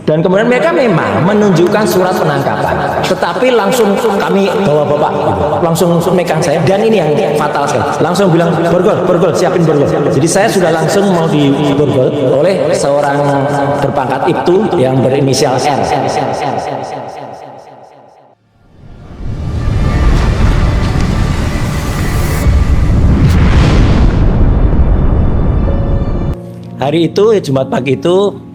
Dan kemudian mereka memang menunjukkan surat penangkapan, tetapi langsung kami bawa bapak, langsung megang saya, dan ini yang fatal sekali, langsung bilang borgol, siapin borgol. Jadi saya sudah langsung mau diborgol oleh seorang berpangkat Ibtu yang berinisial R. Hari itu, Jumat pagi itu,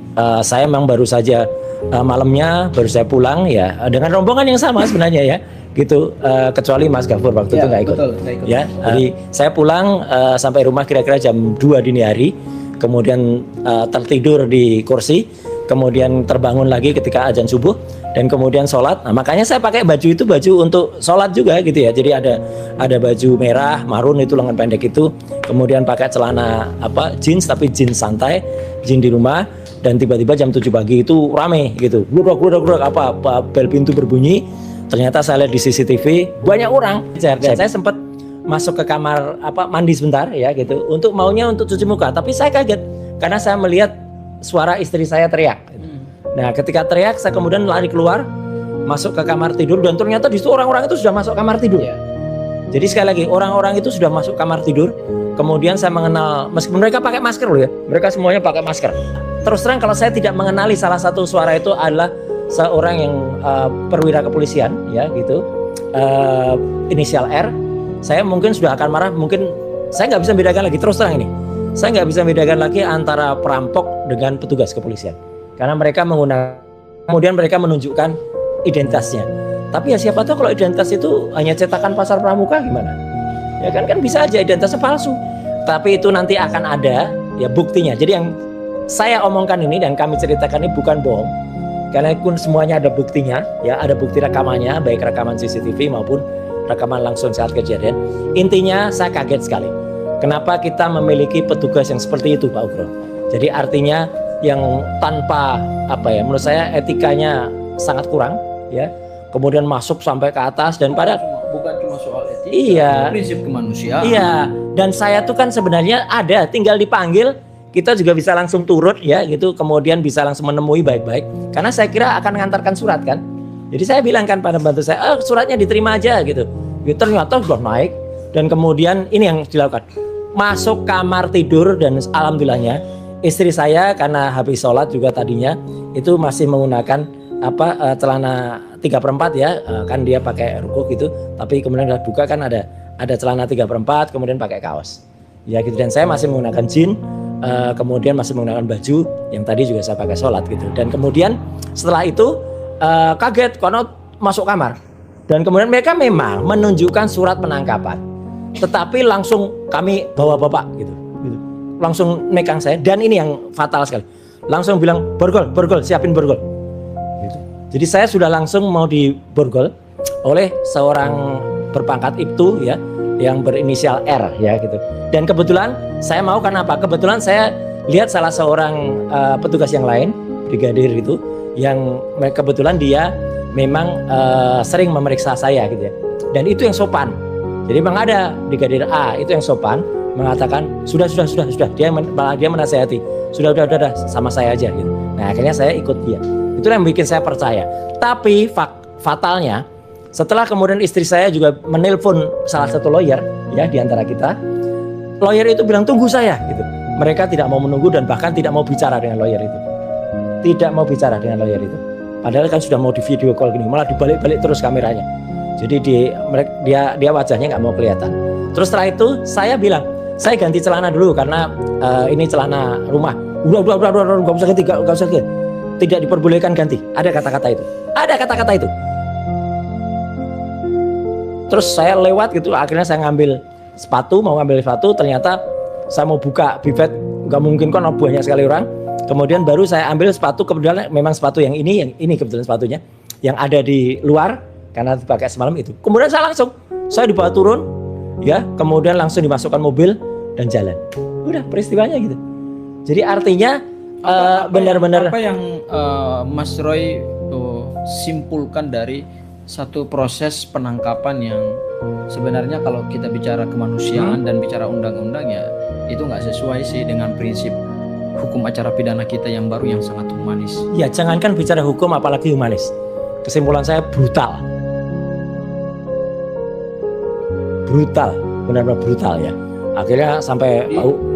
saya memang baru saja malamnya baru saya pulang ya dengan rombongan yang sama sebenarnya ya gitu, kecuali Mas Gafur waktu itu nggak ikut. Betul, ikut Ya. Jadi saya pulang sampai rumah kira-kira jam 2 dini hari, kemudian tertidur di kursi, kemudian terbangun lagi ketika azan subuh, dan kemudian sholat. Nah, makanya saya pakai baju itu baju untuk sholat juga gitu ya. Jadi ada baju merah marun itu lengan pendek itu, kemudian pakai celana jeans tapi jeans santai, jeans di rumah. Dan tiba-tiba jam 7 pagi itu rame gitu, gludak bel pintu berbunyi. Ternyata saya lihat di CCTV banyak orang. Saya sempat masuk ke kamar mandi sebentar ya gitu, untuk cuci muka, tapi saya kaget karena saya melihat suara istri saya teriak. Nah, ketika teriak saya kemudian lari keluar, masuk ke kamar tidur, dan ternyata di situ orang-orang itu sudah masuk kamar tidur. Jadi sekali lagi, orang-orang itu sudah masuk kamar tidur. Kemudian saya mengenal, meskipun mereka pakai masker loh ya, mereka semuanya pakai masker. Terus terang kalau saya tidak mengenali salah satu suara itu adalah seorang yang perwira kepolisian ya gitu, inisial R. Saya mungkin sudah akan marah, mungkin saya nggak bisa bedakan lagi, terus terang ini. Saya nggak bisa bedakan lagi antara perampok dengan petugas kepolisian. Karena mereka kemudian mereka menunjukkan identitasnya. Tapi ya siapa tahu kalau identitas itu hanya cetakan pasar pramuka gimana? Ya kan bisa aja identitasnya palsu. Tapi itu nanti akan ada ya buktinya. Jadi yang saya omongkan ini dan kami ceritakan ini bukan bohong. Karena pun semuanya ada buktinya, ya ada bukti rekamannya, baik rekaman CCTV maupun rekaman langsung saat kejadian. Intinya saya kaget sekali. Kenapa kita memiliki petugas yang seperti itu, Pak Ugro? Jadi artinya yang tanpa menurut saya etikanya sangat kurang, ya. Kemudian masuk sampai ke atas dan bukan cuma soal etika, iya, prinsip kemanusiaan. Iya, dan saya tuh kan sebenarnya ada tinggal dipanggil, kita juga bisa langsung turut ya gitu, kemudian bisa langsung menemui baik-baik. Karena saya kira akan mengantarkan surat kan. Jadi saya bilang kan pada bantu saya, suratnya diterima aja gitu. Ternyata sudah naik, dan kemudian ini yang dilakukan. Masuk kamar tidur, dan alhamdulillahnya istri saya karena habis sholat juga tadinya itu masih menggunakan celana 3/4 ya, kan dia pakai rukuk gitu, tapi kemudian udah buka kan ada celana 3/4, kemudian pakai kaos ya gitu, dan saya masih menggunakan jeans, kemudian masih menggunakan baju yang tadi juga saya pakai sholat gitu. Dan kemudian setelah itu kaget karena masuk kamar, dan kemudian mereka memang menunjukkan surat penangkapan, tetapi langsung kami bawa bapak gitu. Langsung megang saya, dan ini yang fatal sekali, langsung bilang borgol, siapin borgol gitu. Jadi saya sudah langsung mau diborgol oleh seorang berpangkat Ibtu ya, yang berinisial R ya gitu. Dan kebetulan saya mau karena apa? Kebetulan saya lihat salah seorang petugas yang lain, brigadir itu, yang kebetulan dia memang sering memeriksa saya gitu ya. Dan itu yang sopan. Jadi memang ada brigadir A itu yang sopan, mengatakan sudah. Dia menasehati, sudah sama saya aja gitu. Nah, akhirnya saya ikut dia. Itulah yang bikin saya percaya. Tapi fatalnya, setelah kemudian istri saya juga menelpon salah satu lawyer ya di antara kita, lawyer itu bilang tunggu saya gitu. Mereka tidak mau menunggu dan bahkan tidak mau bicara dengan lawyer itu. Padahal kan sudah mau di video call gini, malah dibalik-balik terus kameranya. Jadi dia wajahnya nggak mau kelihatan. Terus setelah itu saya bilang, saya ganti celana dulu karena ini celana rumah. Udah nggak usah ganti. Tidak diperbolehkan ganti. Ada kata-kata itu. Terus saya lewat gitu, akhirnya saya mau ngambil sepatu, ternyata saya mau buka bibet, nggak mungkin kan banyak sekali orang. Kemudian baru saya ambil sepatu, kebetulan memang sepatu yang ini kebetulan sepatunya yang ada di luar karena dipakai semalam itu. Kemudian saya dibawa turun ya, kemudian langsung dimasukkan mobil dan jalan. Udah peristiwanya gitu. Jadi artinya benar-benar apa yang Mas Roy simpulkan dari satu proses penangkapan yang sebenarnya kalau kita bicara kemanusiaan dan bicara undang-undang ya itu nggak sesuai sih dengan prinsip hukum acara pidana kita yang baru yang sangat humanis. Ya, jangankan bicara hukum apalagi humanis. Kesimpulan saya brutal. Brutal, benar-benar brutal ya. Akhirnya sampai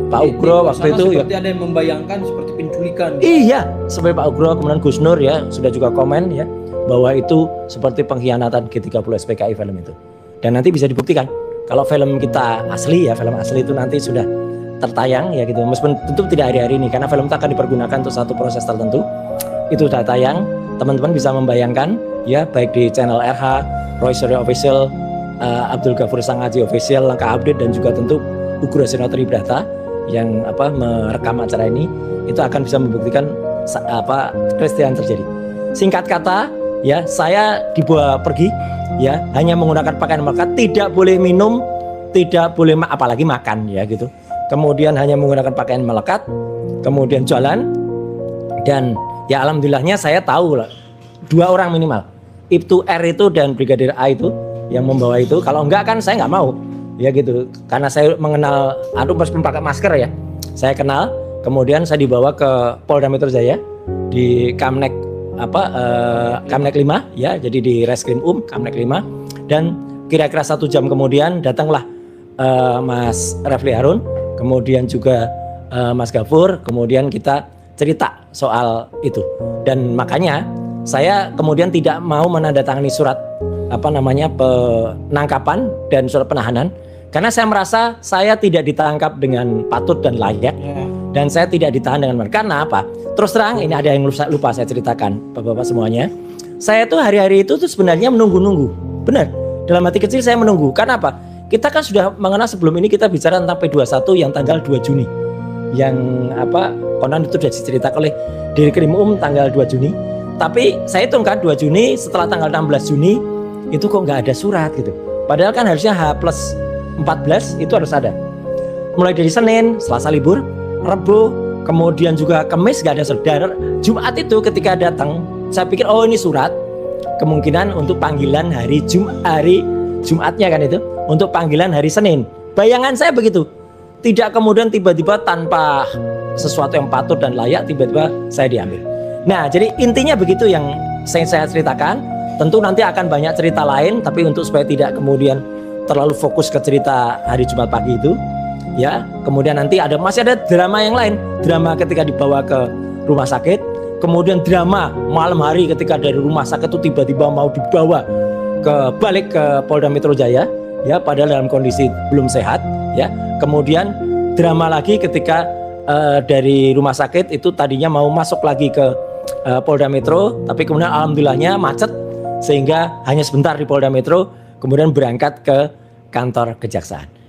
Pak Ugro waktu itu seperti ada yang membayangkan seperti penculikan. Iya, seperti Pak Ugro kemudian Gus Nur ya sudah juga komen ya bahwa itu seperti pengkhianatan G30 SPKI film itu. Dan nanti bisa dibuktikan kalau film kita asli ya, film asli itu nanti sudah tertayang ya gitu. Meskipun tentu tidak hari-hari ini karena film itu akan dipergunakan untuk satu proses tertentu. Itu sudah tayang, teman-teman bisa membayangkan ya baik di channel RH, Roy Suryo Official, Abdul Ghafur Sangaji Official, Langkah Update dan juga tentu Ugro Seno Tribrata yang merekam acara ini itu akan bisa membuktikan peristiwa yang terjadi. Singkat kata ya, saya dibawa pergi ya hanya menggunakan pakaian melekat, tidak boleh minum, tidak boleh apalagi makan ya gitu. Kemudian hanya menggunakan pakaian melekat, kemudian jalan dan ya alhamdulillahnya saya tahu lah 2 orang minimal, Ibtu R itu dan Brigadir A itu yang membawa itu. Kalau enggak kan saya nggak mau ya gitu, karena saya mengenal meskipun pakai masker ya saya kenal. Kemudian saya dibawa ke Polda Metro Jaya di Kamnek Kamnek 5 ya, jadi di Reskrim Kamnek 5. Dan kira-kira 1 jam kemudian datanglah Mas Refli Harun, kemudian juga Mas Ghafur, kemudian kita cerita soal itu. Dan makanya saya kemudian tidak mau menandatangani surat penangkapan dan surat penahanan karena saya merasa saya tidak ditangkap dengan patut dan layak dan saya tidak ditahan dengan benar. Karena apa? Terus terang ini ada yang lupa saya ceritakan Bapak-bapak semuanya. Saya tuh hari-hari itu tuh sebenarnya menunggu-nunggu. Benar. Dalam hati kecil saya menunggu. Karena apa? Kita kan sudah mengenal sebelum ini kita bicara tentang P21 yang tanggal 2 Juni. Yang konon itu sudah diceritakan oleh Dirkrim tanggal 2 Juni. Tapi saya hitung kan 2 Juni setelah tanggal 16 Juni itu kok nggak ada surat gitu. Padahal kan harusnya H+14 itu harus ada. Mulai dari Senin, Selasa libur, Rabu, kemudian juga Kamis nggak ada surat. Jumat itu ketika datang, saya pikir oh ini surat. Kemungkinan untuk panggilan hari Jumatnya kan itu, untuk panggilan hari Senin. Bayangan saya begitu. Tidak kemudian tiba-tiba tanpa sesuatu yang patut dan layak tiba-tiba saya diambil. Nah, jadi intinya begitu yang saya ceritakan. Tentu nanti akan banyak cerita lain, tapi untuk supaya tidak kemudian terlalu fokus ke cerita hari Jumat pagi itu, ya. Kemudian nanti masih ada drama yang lain, drama ketika dibawa ke rumah sakit, kemudian drama malam hari ketika dari rumah sakit itu tiba-tiba mau dibawa balik ke Polda Metro Jaya, ya, padahal dalam kondisi belum sehat, ya. Kemudian drama lagi ketika dari rumah sakit itu tadinya mau masuk lagi ke Polda Metro, tapi kemudian alhamdulillahnya macet. Sehingga hanya sebentar di Polda Metro, kemudian berangkat ke kantor kejaksaan.